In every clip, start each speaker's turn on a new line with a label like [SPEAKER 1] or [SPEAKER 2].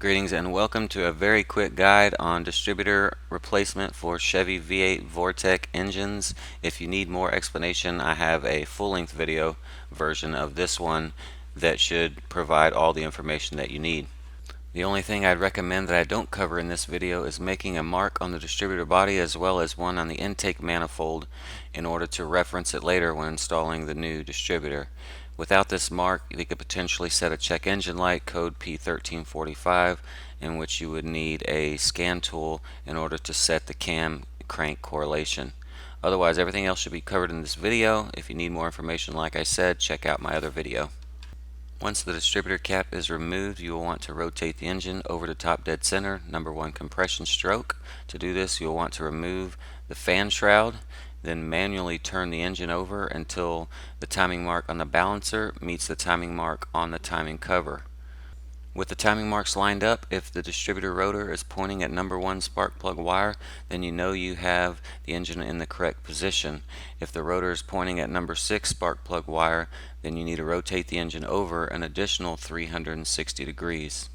[SPEAKER 1] Greetings and welcome to a very quick guide on distributor replacement for Chevy V8 Vortec engines. If you need more explanation, I have a full-length video version of this one that should provide all the information that you need. The only thing I'd recommend that I don't cover in this video is making a mark on the distributor body as well as one on the intake manifold in order to reference it later when installing the new distributor. Without this mark, you could potentially set a check engine light code P1345, in which you would need a scan tool in order to set the cam crank correlation. Otherwise, everything else should be covered in this video. If you need more information, like I said, check out my other video. Once the distributor cap is removed, you will want to rotate the engine over to top dead center, number 1 compression stroke. To do this, you'll want to remove the fan shroud, then manually turn the engine over until the timing mark on the balancer meets the timing mark on the timing cover. With the timing marks lined up, if the distributor rotor is pointing at number 1 spark plug wire, then you know you have the engine in the correct position. If the rotor is pointing at number 6 spark plug wire, then you need to rotate the engine over an additional 360 degrees.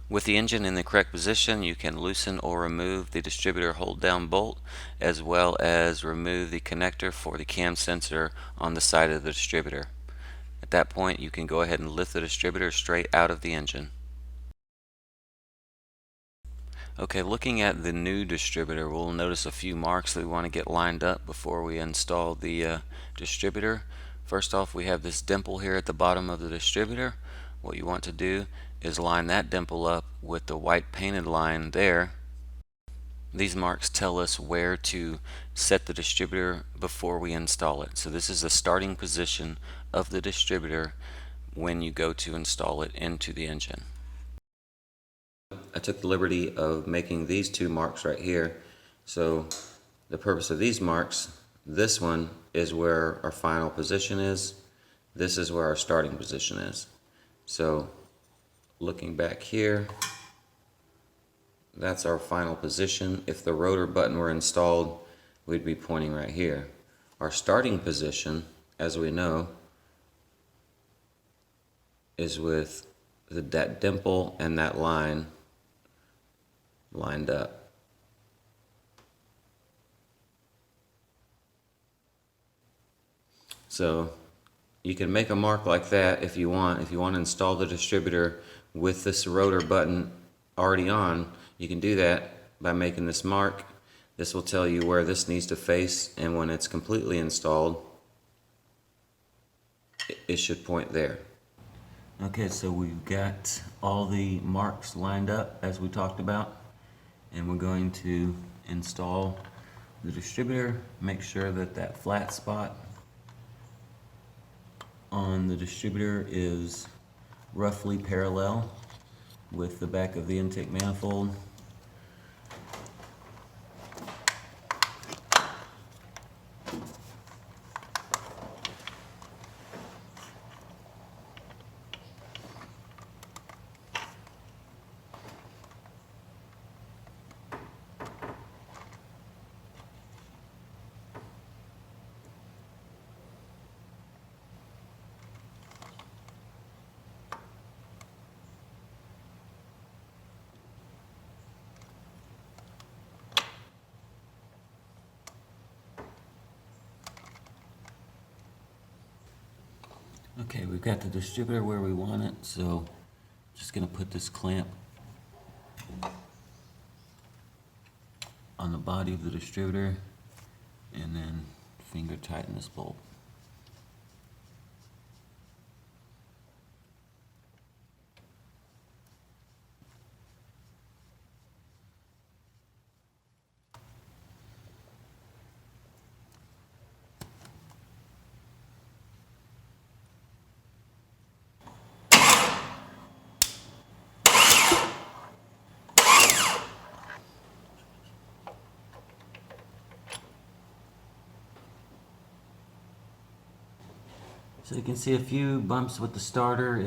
[SPEAKER 1] With the engine in the correct position, you can loosen or remove the distributor hold down bolt, as well as remove the connector for the cam sensor on the side of the distributor. At that point, you can go ahead and lift the distributor straight out of the engine. Okay, looking at the new distributor, we'll notice a few marks that we want to get lined up before we install the distributor. First off, we have this dimple here at the bottom of the distributor. What you want to do is line that dimple up with the white painted line there. These marks tell us where to set the distributor before we install it. So this is the starting position of the distributor when you go to install it into the engine. I took the liberty of making these 2 marks right here. So the purpose of these marks, this one is where our final position is. This is where our starting position is. So looking back here, that's our final position. If the rotor button were installed, we'd be pointing right here. Our starting position, as we know, is with that dimple and that line lined up. So you can make a mark like that if you want. If you want to install the distributor with this rotor button already on, you can do that by making this mark. This will tell you where this needs to face, and when it's completely installed, it should point there. Okay, so we've got all the marks lined up as we talked about, and we're going to install the distributor. Make sure that that flat spot on the distributor is roughly parallel with the back of the intake manifold. Okay, we've got the distributor where we want it, so just going to put this clamp on the body of the distributor and then finger tighten this bolt. So you can see a few bumps with the starter.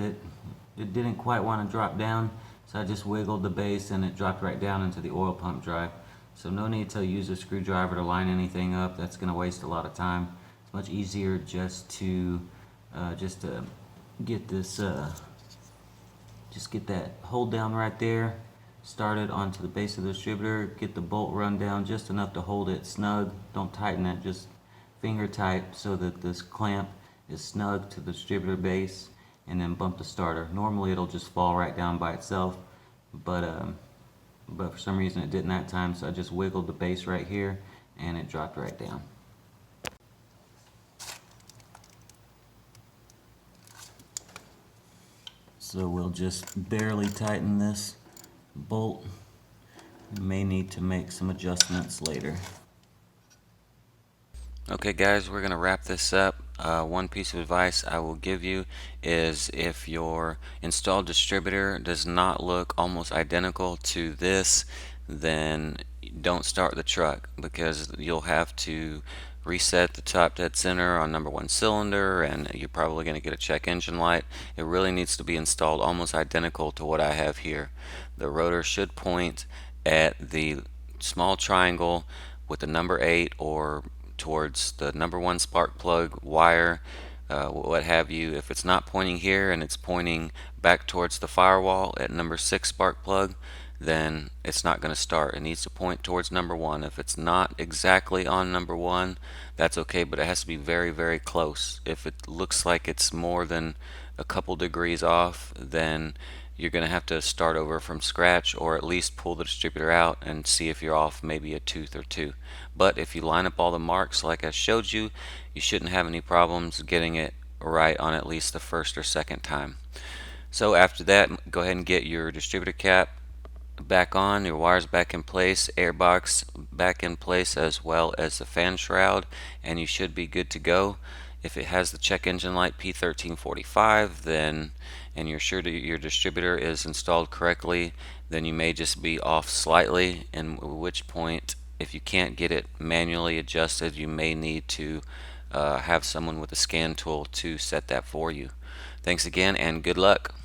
[SPEAKER 1] It didn't quite want to drop down, so I just wiggled the base and it dropped right down into the oil pump drive. So no need to use a screwdriver to line anything up. That's going to waste a lot of time. It's much easier just to get this Just get that hold down right there, start it onto the base of the distributor, get the bolt run down just enough to hold it snug. Don't tighten it, just finger tight so that this clamp is snug to the distributor base, and then bump the starter. Normally it'll just fall right down by itself, but for some reason it didn't that time, so I just wiggled the base right here and it dropped right down. So we'll just barely tighten this bolt. We may need to make some adjustments later. Okay guys, we're going to wrap this up. One piece of advice I will give you is if your installed distributor does not look almost identical to this, then don't start the truck, because you'll have to reset the top dead center on number one cylinder, and you're probably going to get a check engine light. It really needs to be installed almost identical to what I have here. The rotor should point at the small triangle with the number 8 or towards the number 1 spark plug wire, what have you. If it's not pointing here and it's pointing back towards the firewall at number 6 spark plug, then it's not going to start. It needs to point towards number 1. If it's not exactly on number 1, that's okay, but it has to be very, very close. If it looks like it's more than a couple degrees off, then you're going to have to start over from scratch, or at least pull the distributor out and see if you're off maybe a tooth or two. But if you line up all the marks like I showed you, you shouldn't have any problems getting it right on at least the first or second time. So after that, go ahead and get your distributor cap back on, your wires back in place, airbox back in place, as well as the fan shroud, and you should be good to go. If it has the check engine light P1345, then, and you're sure that your distributor is installed correctly, then you may just be off slightly, in which point, if you can't get it manually adjusted, you may need to have someone with a scan tool to set that for you. Thanks again, and good luck.